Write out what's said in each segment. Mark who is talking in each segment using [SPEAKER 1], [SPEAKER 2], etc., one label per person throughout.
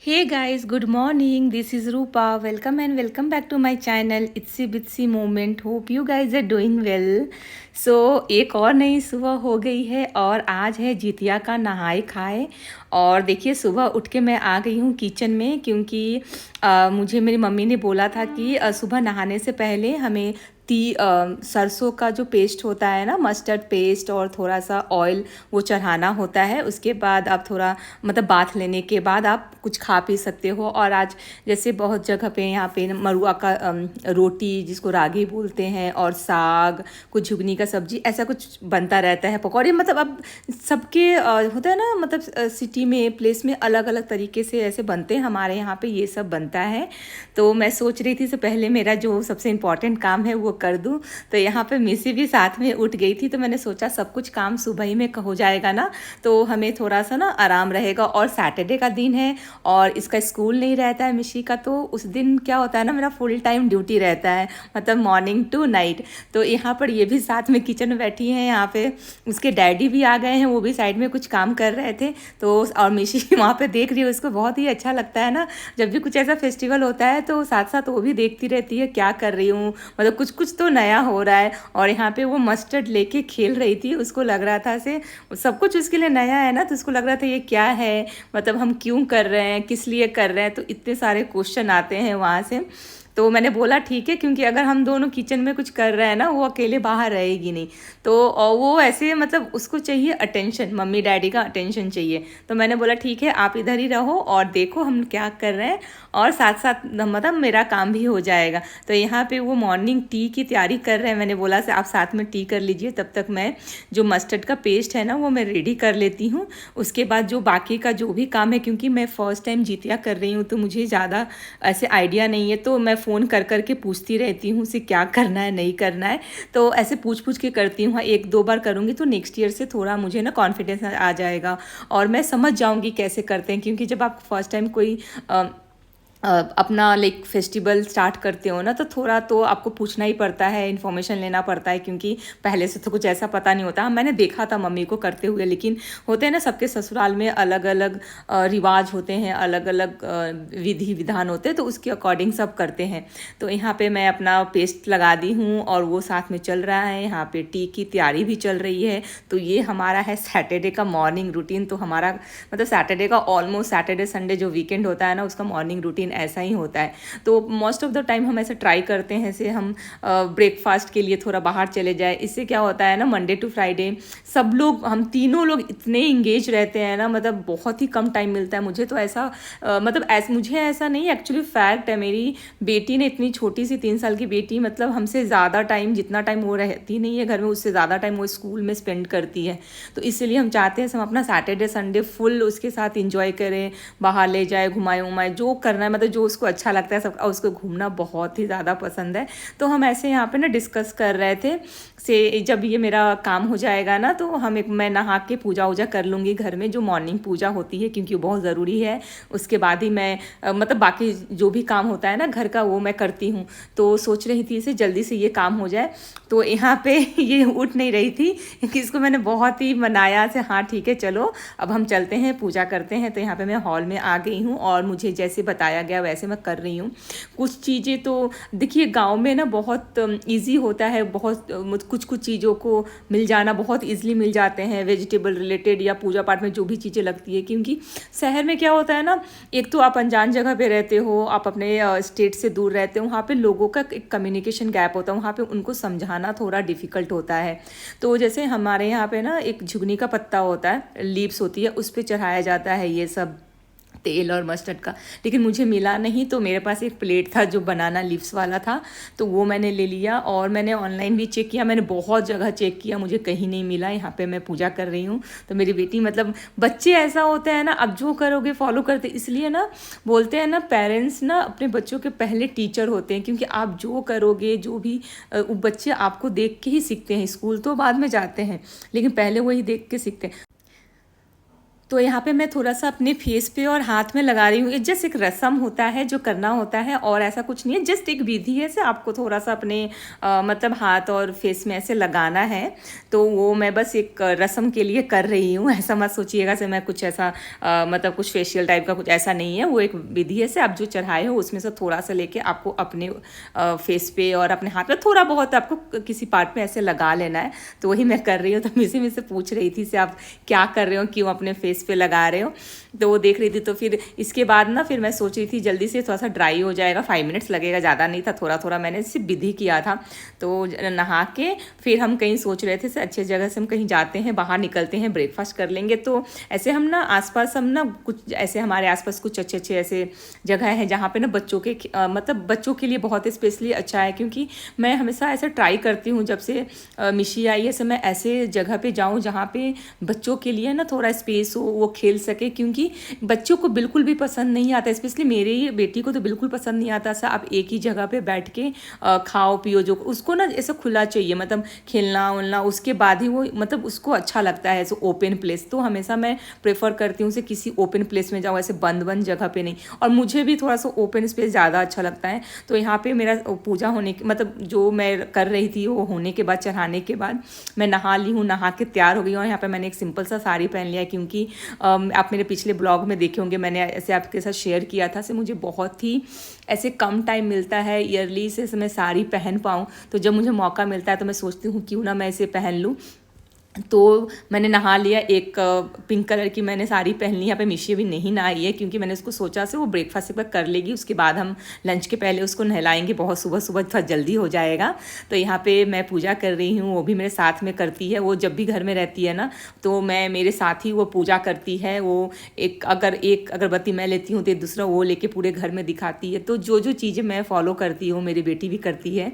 [SPEAKER 1] Hey guys, good morning. This is Rupa. Welcome and welcome back to my channel Itsy Bitsy Moment. Hope you guys are doing well. So एक और नई सुबह हो गई है और आज है जितिया का नहाए खाए। और देखिए सुबह उठ के मैं आ गई हूँ किचन में क्योंकि मुझे मेरी मम्मी ने बोला था कि सुबह नहाने से पहले हमें सरसों का जो पेस्ट होता है ना, मस्टर्ड पेस्ट और थोड़ा सा ऑयल वो चढ़ाना होता है। उसके बाद आप थोड़ा मतलब बाथ लेने के बाद आप कुछ खा पी सकते हो। और आज जैसे बहुत जगह पे यहाँ पे मरुआ का रोटी जिसको रागी बोलते हैं और साग, कुछ झुगनी का सब्जी, ऐसा कुछ बनता रहता है, पकौड़े। मतलब अब सबके होता है ना, मतलब सिटी में प्लेस में अलग अलग तरीके से ऐसे बनते हैं। हमारे यहाँ पे ये सब बनता है। तो मैं सोच रही थी से पहले मेरा जो सबसे इम्पोर्टेंट काम है वो कर दूं। तो यहाँ पे मिसी भी साथ में उठ गई थी, तो मैंने सोचा सब कुछ काम सुबह ही में हो जाएगा ना, तो हमें थोड़ा सा ना आराम रहेगा। और सैटरडे का दिन है और इसका स्कूल नहीं रहता है मिशी का, तो उस दिन क्या होता है ना, मेरा फुल टाइम ड्यूटी रहता है, मतलब मॉर्निंग टू नाइट। तो यहाँ पर ये भी साथ में किचन में बैठी हैं। यहाँ पे उसके डैडी भी आ गए हैं, वो भी साइड में कुछ काम कर रहे थे। तो और मिशी वहाँ पे देख रही है, उसको बहुत ही अच्छा लगता है ना जब भी कुछ ऐसा फेस्टिवल होता है, तो साथ साथ वो भी देखती रहती है क्या कर रही हूँ, मतलब कुछ कुछ तो नया हो रहा है। और यहाँ पे वो मस्टर्ड लेके खेल रही थी, उसको लग रहा था से सब कुछ उसके लिए नया है ना, तो उसको लग रहा था ये क्या है, मतलब हम क्यों कर रहे हैं, किस लिए कर रहे हैं। तो इतने सारे क्वेश्चन आते हैं वहाँ से। तो मैंने बोला ठीक है, क्योंकि अगर हम दोनों किचन में कुछ कर रहे हैं ना, वो अकेले बाहर रहेगी नहीं। तो और वो ऐसे मतलब उसको चाहिए अटेंशन, मम्मी डैडी का अटेंशन चाहिए। तो मैंने बोला ठीक है, आप इधर ही रहो और देखो हम क्या कर रहे हैं, और साथ साथ मतलब मेरा काम भी हो जाएगा। तो यहाँ पे वो मॉर्निंग टी की तैयारी कर रहे हैं। मैंने बोला से आप साथ में टी कर लीजिए, तब तक मैं जो मस्टर्ड का पेस्ट है ना वो मैं रेडी कर लेती हूँ। उसके बाद जो बाकी का जो भी काम है, क्योंकि मैं फर्स्ट टाइम जितिया कर रही हूँ तो मुझे ज़्यादा ऐसे आइडिया नहीं है, तो मैं फ़ोन कर कर के पूछती रहती हूँ उसे क्या करना है नहीं करना है। तो ऐसे पूछ पूछ के करती हूँ। हाँ, एक दो बार करूँगी तो नेक्स्ट ईयर से थोड़ा मुझे ना कॉन्फिडेंस आ जाएगा और मैं समझ जाऊँगी कैसे करते हैं। क्योंकि जब आप फर्स्ट टाइम कोई अपना लाइक फेस्टिवल स्टार्ट करते हो ना, तो थोड़ा तो आपको पूछना ही पड़ता है, इन्फॉर्मेशन लेना पड़ता है, क्योंकि पहले से तो कुछ ऐसा पता नहीं होता। मैंने देखा था मम्मी को करते हुए, लेकिन होते हैं ना सबके ससुराल में अलग अलग रिवाज होते हैं, अलग अलग विधि विधान होते हैं, तो उसके अकॉर्डिंग सब करते हैं। तो यहाँ पे मैं अपना पेस्ट लगा दी हूँ और वो साथ में चल रहा है। यहाँ पे टी की तैयारी भी चल रही है। तो ये हमारा है सैटरडे का मॉर्निंग रूटीन। तो हमारा मतलब सैटरडे का ऑलमोस्ट सैटरडे संडे जो वीकेंड होता है ना, उसका मॉर्निंग रूटीन ऐसा ही होता है। तो मोस्ट ऑफ द टाइम हम ऐसे ट्राई करते हैं से हम ब्रेकफास्ट के लिए थोड़ा बाहर चले जाए। इससे क्या होता है ना, मंडे टू फ्राइडे सब लोग, हम तीनों लोग इतने इंगेज रहते हैं ना, मतलब बहुत ही कम टाइम मिलता है मुझे। तो ऐसा मतलब मुझे ऐसा नहीं, एक्चुअली फैक्ट है। मेरी बेटी ने इतनी छोटी सी 3 साल की बेटी, मतलब हमसे ज़्यादा टाइम, जितना टाइम वो रहती नहीं है घर में, उससे ज़्यादा टाइम वो स्कूल में स्पेंड करती है। तो इसलिए हम चाहते हैं हम अपना सैटरडे संडे फुल उसके साथ इंजॉय करें, बाहर ले जाए, घुमाए उमाए, जो करना है, मतलब जो उसको अच्छा लगता है सब। उसको घूमना बहुत ही ज़्यादा पसंद है। तो हम ऐसे यहाँ पे ना डिस्कस कर रहे थे से जब ये मेरा काम हो जाएगा ना, तो मैं नहा के पूजा वूजा कर लूँगी घर में, जो मॉर्निंग पूजा होती है, क्योंकि वो बहुत ज़रूरी है। उसके बाद ही मैं मतलब बाकी जो भी काम होता है ना घर का, वो मैं करती हूँ। तो सोच रही थी इसे जल्दी से ये काम हो जाए। तो यहाँ पे ये उठ नहीं रही थी, क्योंकि इसको मैंने बहुत ही मनाया से हाँ ठीक है चलो अब हम चलते हैं पूजा करते हैं। तो यहाँ पे मैं हॉल में आ गई हूँ और मुझे जैसे बताया गया वैसे मैं कर रही हूँ। कुछ चीज़ें तो देखिए गांव में ना बहुत इजी होता है, बहुत कुछ कुछ चीज़ों को मिल जाना बहुत ईजिली मिल जाते हैं, वेजिटेबल रिलेटेड या पूजा पाठ में जो भी चीज़ें लगती है। क्योंकि शहर में क्या होता है ना, एक तो आप अनजान जगह पे रहते हो, आप अपने स्टेट से दूर रहते हो, वहाँ पे लोगों का एक कम्युनिकेशन गैप होता है, वहाँ पे उनको समझाना थोड़ा डिफ़िकल्ट होता है। तो जैसे हमारे यहाँ पे ना एक झुगनी का पत्ता होता है, लीव्स होती है, उस पर चढ़ाया जाता है ये सब तेल और मस्टर्ड का। लेकिन मुझे मिला नहीं, तो मेरे पास एक प्लेट था जो बनाना लीव्स वाला था, तो वो मैंने ले लिया। और मैंने ऑनलाइन भी चेक किया, मैंने बहुत जगह चेक किया, मुझे कहीं नहीं मिला। यहाँ पे मैं पूजा कर रही हूँ। तो मेरी बेटी, मतलब बच्चे ऐसा होता है ना, अब जो करोगे फॉलो करते, इसलिए ना बोलते हैं ना पेरेंट्स ना अपने बच्चों के पहले टीचर होते हैं। क्योंकि आप जो करोगे, जो भी बच्चे आपको देख के ही सीखते हैं। स्कूल तो बाद में जाते हैं, लेकिन पहले वही देख के सीखते हैं। तो यहाँ पे मैं थोड़ा-सा अपने फेस पे और हाथ में लगा रही हूँ। ये जस्ट एक रस्म होता है जो करना होता है और ऐसा कुछ नहीं है, जस्ट एक विधि है, ऐसे आपको थोड़ा-सा अपने मतलब हाथ और फेस में ऐसे लगाना है। तो वो मैं बस एक रस्म के लिए कर रही हूँ, ऐसा मत सोचिएगा से मैं कुछ ऐसा मतलब कुछ फेशियल टाइप का कुछ ऐसा नहीं है। वो एक विधि है, से आप जो चढ़ाए हो उसमें से थोड़ा-सा लेके आपको अपने फेस पे और अपने हाथ में थोड़ा बहुत आपको किसी पार्ट में ऐसे लगा लेना है। तो वही मैं कर रही हूँ। तो मैं इसी में से पूछ रही थी से आप क्या कर रहे हो, क्यों अपने फेस पे लगा रहे हो, तो वो देख रही थी। तो फिर इसके बाद ना फिर मैं सोच रही थी जल्दी से थोड़ा सा ड्राई हो जाएगा, 5 मिनट्स लगेगा, ज़्यादा नहीं था, थोड़ा थोड़ा मैंने सिर्फ विधि किया था। तो नहा के फिर हम कहीं सोच रहे थे से अच्छे जगह से हम कहीं जाते हैं, बाहर निकलते हैं, ब्रेकफास्ट कर लेंगे। तो ऐसे हम ना आसपास हम ना कुछ ऐसे हमारे आसपास कुछ अच्छे अच्छे ऐसे जगह हैं जहाँ पे ना बच्चों के मतलब बच्चों के लिए बहुत स्पेशली अच्छा है, क्योंकि मैं हमेशा ऐसा ट्राई करती हूँ जब से मिशी आई है से मैं ऐसे जगह पे जाऊँ जहाँ पे बच्चों के लिए ना थोड़ा स्पेस हो, वो खेल सके, क्योंकि बच्चों को बिल्कुल भी पसंद नहीं आता, स्पेशली मेरी बेटी को तो बिल्कुल पसंद नहीं आता सा आप एक ही जगह पे बैठ के खाओ पियो, जो उसको ना ऐसा खुला चाहिए, मतलब खेलना उलना, उसके बाद ही वो मतलब उसको अच्छा लगता है ऐसे ओपन प्लेस। तो हमेशा मैं प्रेफर करती हूँ से किसी ओपन प्लेस में जाओ, ऐसे बंद बंद जगह पे नहीं। और मुझे भी थोड़ा सा ओपन स्पेस ज़्यादा अच्छा लगता है। तो यहाँ पे मेरा पूजा होने के मतलब जो मैं कर रही थी वो होने के बाद, चढ़ाने के बाद मैं नहा ली हूँ, नहा के तैयार हो गई हूँ। और यहाँ पे मैंने एक सिंपल सा साड़ी पहन लिया है, क्योंकि आप मेरे पिछले ब्लॉग में देखे होंगे, मैंने ऐसे आपके साथ शेयर किया था से मुझे बहुत ही ऐसे कम टाइम मिलता है ईयरली से मैं साड़ी पहन पाऊँ। तो जब मुझे मौका मिलता है तो मैं सोचती हूँ क्यों ना मैं इसे पहन लूँ। तो मैंने नहा लिया, एक पिंक कलर की मैंने साड़ी पहन ली। यहाँ पे मिशी भी नहीं नहाई है, क्योंकि मैंने उसको सोचा से वो ब्रेकफास्ट एक बार कर लेगी, उसके बाद हम लंच के पहले उसको नहलाएंगे, बहुत सुबह सुबह थोड़ा जल्दी हो जाएगा। तो यहाँ पे मैं पूजा कर रही हूँ, वो भी मेरे साथ में करती है। वो जब भी घर में रहती है ना तो मैं मेरे साथ ही वो पूजा करती है। वो एक अगरबत्ती मैं लेती हूँ तो दूसरा वो लेके पूरे घर में दिखाती है। तो जो जो चीज़ें मैं फॉलो करती हूँ मेरी बेटी भी करती है।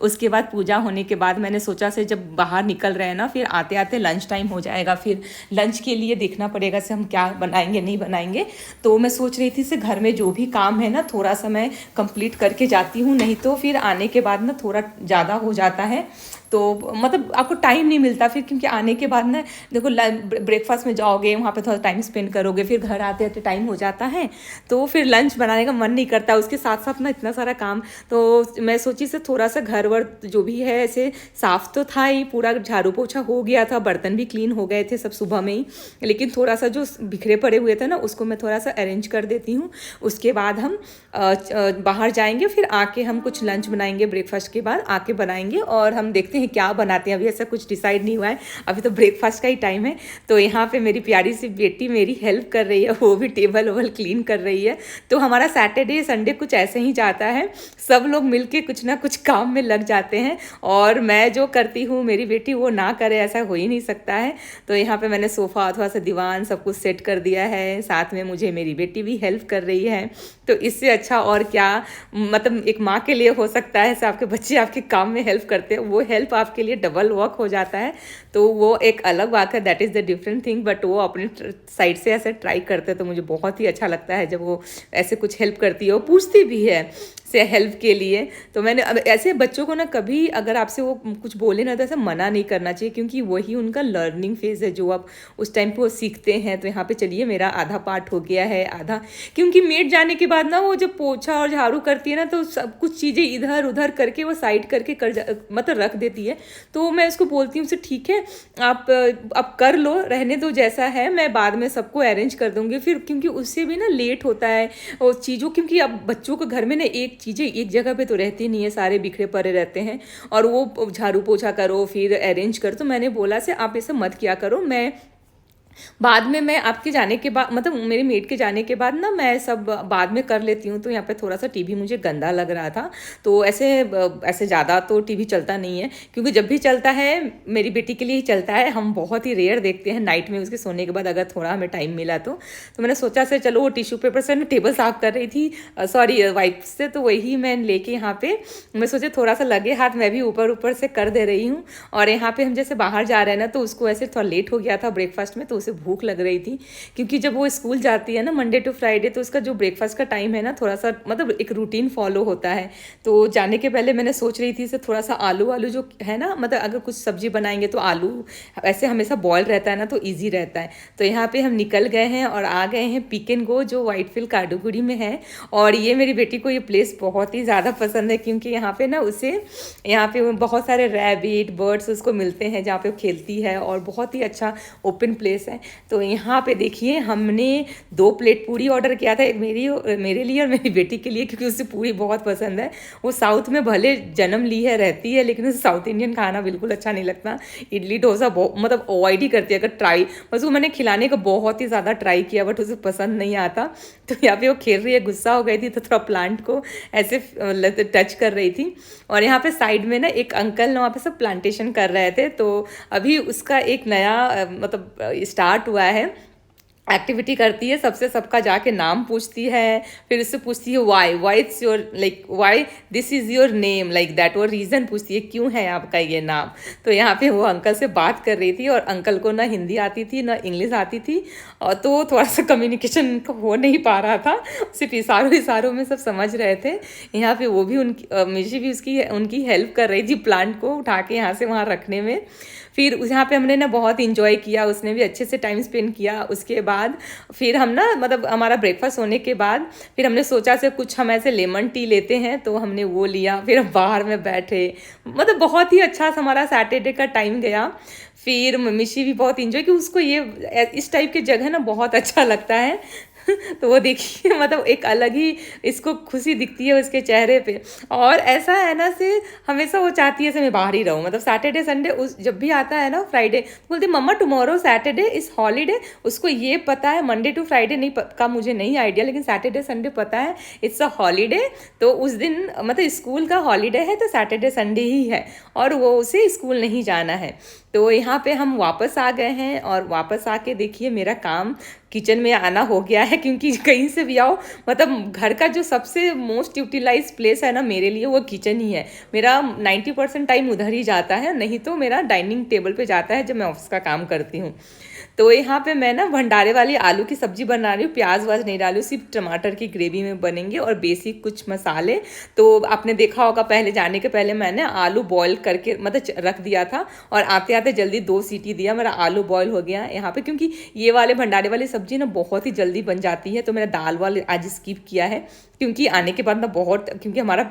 [SPEAKER 1] उसके बाद पूजा होने के बाद मैंने सोचा से जब बाहर निकल रहे हैं ना, फिर आते आते लंच टाइम हो जाएगा, फिर लंच के लिए देखना पड़ेगा से हम क्या बनाएंगे नहीं बनाएंगे। तो मैं सोच रही थी से घर में जो भी काम है ना थोड़ा सा मैं कंप्लीट करके जाती हूँ, नहीं तो फिर आने के बाद ना थोड़ा ज़्यादा हो जाता है। तो मतलब आपको टाइम नहीं मिलता फिर, क्योंकि आने के बाद ना देखो ब्रेकफास्ट में जाओगे, वहाँ पे थोड़ा टाइम स्पेंड करोगे, फिर घर आते आते टाइम हो जाता है, तो फिर लंच बनाने का मन नहीं करता। उसके साथ साथ ना इतना सारा काम, तो मैं सोची से थोड़ा सा घर वर जो भी है ऐसे साफ तो था ही, पूरा झाड़ू पोछा हो गया था, बर्तन भी क्लीन हो गए थे सब सुबह में ही, लेकिन थोड़ा सा जो बिखरे पड़े हुए थे ना उसको मैं थोड़ा सा अरेंज कर देती हूँ। उसके बाद हम बाहर जाएंगे, फिर आके हम कुछ लंच बनाएंगे, ब्रेकफास्ट के बाद आके बनाएंगे और हम देखते हैं क्या बनाते हैं। अभी ऐसा कुछ डिसाइड नहीं हुआ है, अभी तो ब्रेकफास्ट का ही टाइम है। तो यहाँ पे मेरी प्यारी सी बेटी मेरी हेल्प कर रही है, वो भी टेबल वोबल क्लीन कर रही है। तो हमारा सैटरडे संडे कुछ ऐसे ही जाता है, सब लोग मिलके कुछ ना कुछ काम में लग जाते हैं, और मैं जो करती हूँ मेरी बेटी वो ना करे ऐसा हो ही नहीं सकता है। तो यहाँ पे मैंने सोफ़ा थोड़ा सा दीवान सब कुछ सेट कर दिया है, साथ में मुझे मेरी बेटी भी हेल्प कर रही है। तो इससे अच्छा और क्या मतलब एक माँ के लिए हो सकता है, ऐसे आपके बच्चे आपके काम में हेल्प करते हैं, वो हेल्प आपके लिए डबल वर्क हो जाता है। तो वो एक अलग बात है, that is the different thing, but वो अपने साइड से ऐसे ट्राई करते हैं। तो मुझे बहुत ही अच्छा लगता है जब वो ऐसे कुछ हेल्प करती है, वो पूछती भी है से हेल्प के लिए। तो मैंने अब ऐसे बच्चों को ना कभी अगर आपसे वो कुछ बोले ना तो ऐसे मना नहीं करना चाहिए, क्योंकि वही उनका लर्निंग फेज है जो आप उस टाइम पे वो सीखते हैं। तो यहाँ पे चलिए मेरा आधा पार्ट हो गया है, आधा क्योंकि मेड जाने के बाद ना वो जब पोछा और झाड़ू करती है ना तो सब कुछ चीज़ें इधर उधर करके वो साइड करके मतलब रख देती है। तो मैं उसको बोलती हूँ ठीक है आप कर लो, रहने दो जैसा है, मैं बाद में सबको अरेंज कर दूँगी फिर, क्योंकि उससे भी ना लेट होता है और चीज़ों, क्योंकि अब बच्चों के घर में ना एक चीज़ें एक जगह पे तो रहती नहीं है, सारे बिखरे पड़े रहते हैं, और वो झाड़ू पोछा करो फिर अरेंज करो। तो मैंने बोला से आप ऐसा मत किया करो, मैं बाद में मैं आपके जाने के बाद मतलब मेरी मेड के जाने के बाद ना मैं सब बाद में कर लेती हूँ। तो यहाँ पे थोड़ा सा टीवी मुझे गंदा लग रहा था, तो ऐसे ज़्यादा तो टीवी चलता नहीं है, क्योंकि जब भी चलता है मेरी बेटी के लिए ही चलता है, हम बहुत ही रेयर देखते हैं नाइट में उसके सोने के बाद अगर थोड़ा हमें टाइम मिला तो मैंने सोचा से चलो वो टिश्यू पेपर से मैं टेबल साफ कर रही थी, सॉरी वाइप से, तो वही मैं लेके यहाँ पे मैं सोचे थोड़ा सा लगे हाथ मैं भी ऊपर ऊपर से कर दे रही हूँ। और यहाँ पे हम जैसे बाहर जा रहे हैं ना तो उसको ऐसे थोड़ा लेट हो गया था ब्रेकफास्ट में, तो उसे भूख लग रही थी, क्योंकि जब वो स्कूल जाती है ना मंडे टू फ्राइडे, तो उसका जो ब्रेकफास्ट का टाइम है ना थोड़ा सा मतलब एक रूटीन फॉलो होता है। तो जाने के पहले मैंने सोच रही थी इसे थोड़ा सा आलू वालू जो है ना, मतलब अगर कुछ सब्जी बनाएंगे तो आलू ऐसे हमेशा बॉयल रहता है ना, तो ईजी रहता है। तो यहाँ पे हम निकल गए हैं और आ गए हैं पिक एंड गो, जो व्हाइटफील्ड काडूगुड़ी में है। और ये मेरी बेटी को ये प्लेस बहुत ही ज़्यादा पसंद है, क्योंकि यहाँ पे ना उसे यहाँ पे बहुत सारे रैबिट बर्ड्स उसको मिलते हैं जहाँ पे वो खेलती है, और बहुत ही अच्छा ओपन प्लेस है। तो यहाँ पे देखिए हमने 2 प्लेट पूरी ऑर्डर किया था, एक मेरे लिए और मेरी बेटी के लिए, क्योंकि उसे पूरी बहुत पसंद है। वो साउथ में भले जन्म ली है रहती है, लेकिन उसे साउथ इंडियन खाना बिल्कुल अच्छा नहीं लगता। इडली डोसा मतलब अवॉइड ही करती है। अगर ट्राई बस वो मैंने खिलाने का बहुत ही ज़्यादा ट्राई किया, बट उसे पसंद नहीं आता। तो यहाँ पे वो खेल रही है, गुस्सा हो गई थी तो थोड़ा प्लांट को ऐसे टच कर रही थी। और यहाँ पे साइड में ना एक अंकल वहाँ पे सब प्लांटेशन कर रहे थे, तो अभी उसका एक नया मतलब स्टार्ट हुआ है, एक्टिविटी करती है, सबसे सबका जाके नाम पूछती है, फिर उससे पूछती है why it's your like why this is your name like that, और रीज़न पूछती है क्यों है आपका ये नाम। तो यहाँ पे वो अंकल से बात कर रही थी, और अंकल को ना हिंदी आती थी ना इंग्लिश आती थी, और तो थोड़ा सा कम्युनिकेशन हो नहीं पा रहा था, सिर्फ इशारों में सब समझ रहे थे। यहाँ पे वो भी मिशी भी उनकी हेल्प कर रही थी प्लांट को उठा के यहाँ से वहाँ रखने में। फिर यहाँ पे हमने ना बहुत इंजॉय किया, उसने भी अच्छे से टाइम स्पेंड किया। उसके बाद फिर हम ना मतलब हमारा ब्रेकफास्ट होने के बाद फिर हमने सोचा से कुछ हम ऐसे लेमन टी लेते हैं, तो हमने वो लिया, फिर हम बाहर में बैठे, मतलब बहुत ही अच्छा हमारा सैटरडे का टाइम गया। फिर मिशी भी बहुत इंजॉय कि उसको ये इस टाइप की जगह ना बहुत अच्छा लगता है। तो वो देखिए मतलब एक अलग ही इसको खुशी दिखती है उसके चेहरे पे। और ऐसा है ना से हमेशा वो चाहती है से मैं बाहर ही रहूँ, मतलब सैटरडे संडे उस जब भी आता है ना फ्राइडे, तो बोलती मम्मा टुमारो सैटरडे इज हॉलीडे। उसको ये पता है मंडे टू फ्राइडे नहीं का मुझे नहीं आइडिया, लेकिन सैटरडे संडे पता है इट्स अ हॉलीडे। तो उस दिन मतलब स्कूल का हॉलीडे है, तो सैटरडे संडे ही है, और वो उसे स्कूल नहीं जाना है। तो यहाँ पे हम वापस आ गए हैं, और वापस आके देखिए मेरा काम किचन में आना हो गया है, क्योंकि कहीं से भी आओ मतलब घर का जो सबसे मोस्ट यूटिलाइज प्लेस है ना मेरे लिए वो किचन ही है। मेरा 90% टाइम उधर ही जाता है, नहीं तो मेरा डाइनिंग टेबल पे जाता है जब मैं ऑफिस का काम करती हूँ। तो यहाँ पे मैं ना भंडारे वाली आलू की सब्जी बना रही हूँ, प्याज वाज नहीं डाली, सिर्फ टमाटर की ग्रेवी में बनेंगे और बेसिक कुछ मसाले। तो आपने देखा होगा पहले जाने के पहले मैंने आलू बॉईल करके मतलब रख दिया था, और आते आते जल्दी 2 सीटी दिया, मेरा आलू बॉईल हो गया यहाँ पे। क्योंकि ये वाले भंडारे वाली सब्जी ना बहुत ही जल्दी बन जाती है, तो मैंने दाल वाले आज स्किप किया है, क्योंकि आने के बाद ना बहुत, क्योंकि हमारा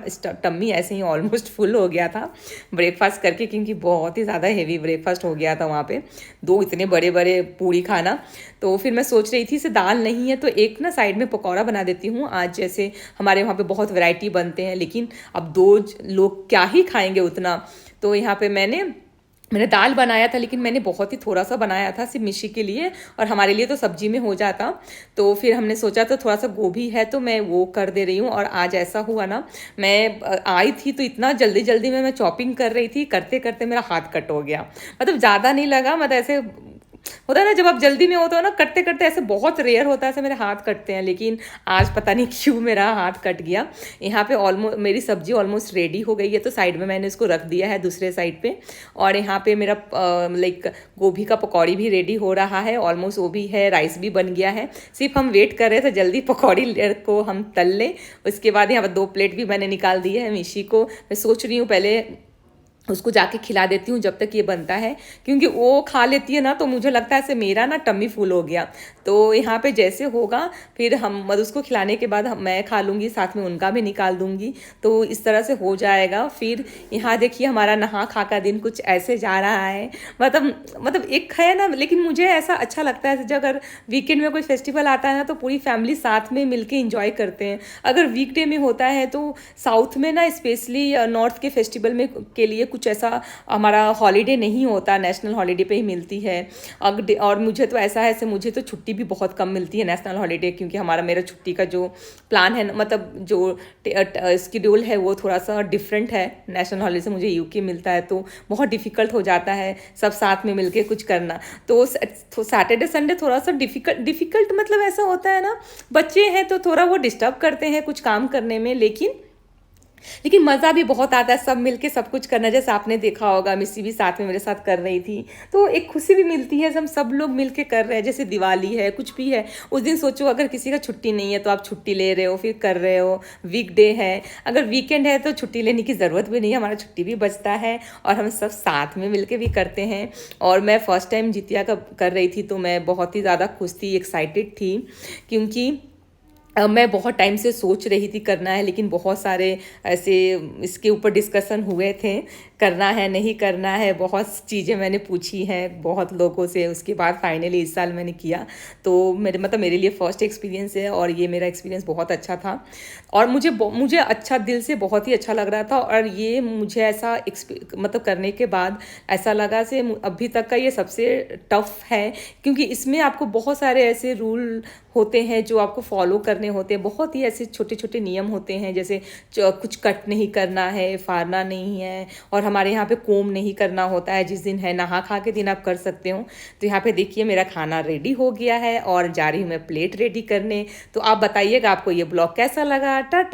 [SPEAKER 1] टम्मी ऐसे ही ऑलमोस्ट फुल हो गया था ब्रेकफास्ट करके, क्योंकि बहुत ही ज़्यादा हेवी ब्रेकफास्ट हो गया था वहाँ पे, 2 इतने बड़े बड़े पूड़ी खाना। तो फिर मैं सोच रही थी इसे दाल नहीं है तो एक ना साइड में पकौड़ा बना देती हूँ। आज जैसे हमारे वहाँ पे बहुत वैरायटी बनते हैं, लेकिन अब 2 लोग क्या ही खाएंगे उतना। तो यहाँ पे मैंने दाल बनाया था, लेकिन मैंने बहुत ही थोड़ा सा बनाया था सिर्फ मिशी के लिए, और हमारे लिए तो सब्जी में हो जाता। तो फिर हमने सोचा तो थोड़ा सा गोभी है तो मैं वो कर दे रही हूँ। और आज ऐसा हुआ ना, मैं आई थी तो इतना जल्दी जल्दी में मैं चॉपिंग कर रही थी, करते करते मेरा हाथ कट हो गया। मतलब ज़्यादा नहीं लगा, मतलब ऐसे होता है ना जब आप जल्दी में होते हो ना, करते करते ऐसे बहुत रेयर होता है ऐसे मेरे हाथ कटते हैं, लेकिन आज पता नहीं क्यों मेरा हाथ कट गया। यहाँ पे ऑलमोस्ट मेरी सब्जी ऑलमोस्ट रेडी हो गई है, तो साइड में मैंने इसको रख दिया है दूसरे साइड पे। और यहाँ पे मेरा लाइक गोभी का पकौड़ी भी रेडी हो रहा है, ऑलमोस्ट वो भी है, राइस भी बन गया है। सिर्फ हम वेट कर रहे थे जल्दी पकौड़ी को हम तल लें। उसके बाद यहाँ पर 2 प्लेट भी मैंने निकाल दी है मिशी को। मैं सोच रही हूँ पहले उसको जाके खिला देती हूँ जब तक ये बनता है, क्योंकि वो खा लेती है ना, तो मुझे लगता है ऐसे मेरा ना टम्मी फुल हो गया। तो यहाँ पे जैसे होगा फिर हम मतलब उसको खिलाने के बाद मैं खा लूँगी, साथ में उनका भी निकाल दूँगी, तो इस तरह से हो जाएगा। फिर यहाँ देखिए हमारा नहा खा का दिन कुछ ऐसे जा रहा है। मतलब एक है ना, लेकिन मुझे ऐसा अच्छा लगता है जब अगर वीकेंड में कोई फेस्टिवल आता है ना, तो पूरी फैमिली साथ में मिलके इंजॉय करते हैं। अगर वीकडे में होता है तो साउथ में ना स्पेशली नॉर्थ के फेस्टिवल में के लिए कुछ ऐसा हमारा हॉलीडे नहीं होता, नेशनल हॉलीडे पे ही मिलती है। और मुझे तो ऐसा है, मुझे तो छुट्टी भी बहुत कम मिलती है नेशनल हॉलीडे, क्योंकि मेरा छुट्टी का जो प्लान है, मतलब जो शेड्यूल है वो थोड़ा सा डिफरेंट है। नेशनल हॉलीडे से मुझे यूके मिलता है, तो बहुत डिफ़िकल्ट हो जाता है सब साथ में मिलके कुछ करना। तो सैटरडे संडे थोड़ा सा डिफ़िकल्ट मतलब ऐसा होता है ना, बच्चे हैं तो थोड़ा वो डिस्टर्ब करते हैं कुछ काम करने में, लेकिन लेकिन मज़ा भी बहुत आता है सब मिलके सब कुछ करना। जैसे आपने देखा होगा मिस्सी भी साथ में मेरे साथ कर रही थी, तो एक खुशी भी मिलती है, हम सब लोग मिलके कर रहे हैं। जैसे दिवाली है, कुछ भी है, उस दिन सोचो अगर किसी का छुट्टी नहीं है तो आप छुट्टी ले रहे हो, फिर कर रहे हो। वीकडे है, अगर वीकेंड है तो छुट्टी लेने की ज़रूरत भी नहीं है, हमारा छुट्टी भी बचता है और हम सब साथ में मिलके भी करते हैं। और मैं फर्स्ट टाइम जितिया का कर रही थी तो मैं बहुत ही ज़्यादा खुश थी, एक्साइटेड थी, क्योंकि मैं बहुत टाइम से सोच रही थी करना है, लेकिन बहुत सारे ऐसे इसके ऊपर डिस्कशन हुए थे, करना है नहीं करना है, बहुत चीज़ें मैंने पूछी हैं बहुत लोगों से, उसके बाद फाइनली इस साल मैंने किया। तो मेरे लिए फ़र्स्ट एक्सपीरियंस है और ये मेरा एक्सपीरियंस बहुत अच्छा था और मुझे अच्छा, दिल से बहुत ही अच्छा लग रहा था। और ये मुझे ऐसा करने के बाद ऐसा लगा से अभी तक का ये सबसे टफ है, क्योंकि इसमें आपको बहुत सारे ऐसे रूल होते हैं जो आपको फॉलो करने होते हैं, बहुत ही ऐसे छोटे छोटे नियम होते हैं, जैसे कुछ कट नहीं करना है, फाड़ना नहीं है, और हमारे यहाँ पे कोम नहीं करना होता है। जिस दिन है नहा खा के दिन आप कर सकते हो। तो यहाँ पे देखिए मेरा खाना रेडी हो गया है और जा रही हूँ मैं प्लेट रेडी करने। तो आप बताइएगा आपको ये ब्लॉग कैसा लगा। टाटा।